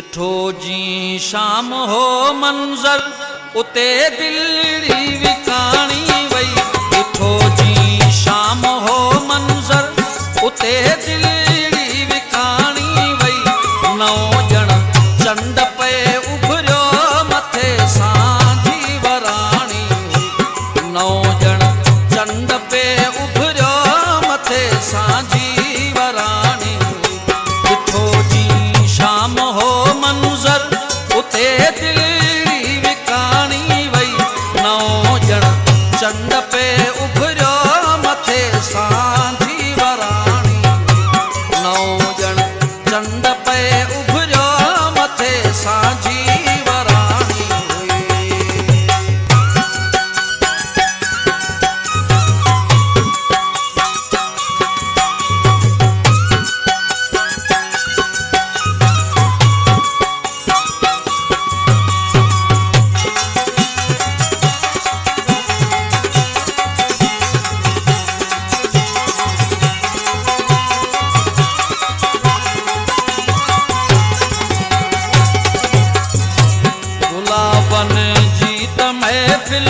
ॾिठो जी शाम हो मंज़र उते दिलड़ी विकाणी वई। ॾिठो जी शाम हो मंज़र उते दिलड़ी विकाणी वई। नौ ॼण चंड पे उभरियो मथे सांझी वराणी हुई। नौ ॼण चंड पे उभरियो मथे सांझी वराणी हुई। ॾिठो जी शाम हो मंज़र उते दिलड़ी विकाणी वई। नौ ॼण चंड पे उभरियो मथे सांझी वराणी हुई। नौ ॼण चंड पे उभरियो मथे सांझी वराणी हुई। गुलाबन जी त महफ़िल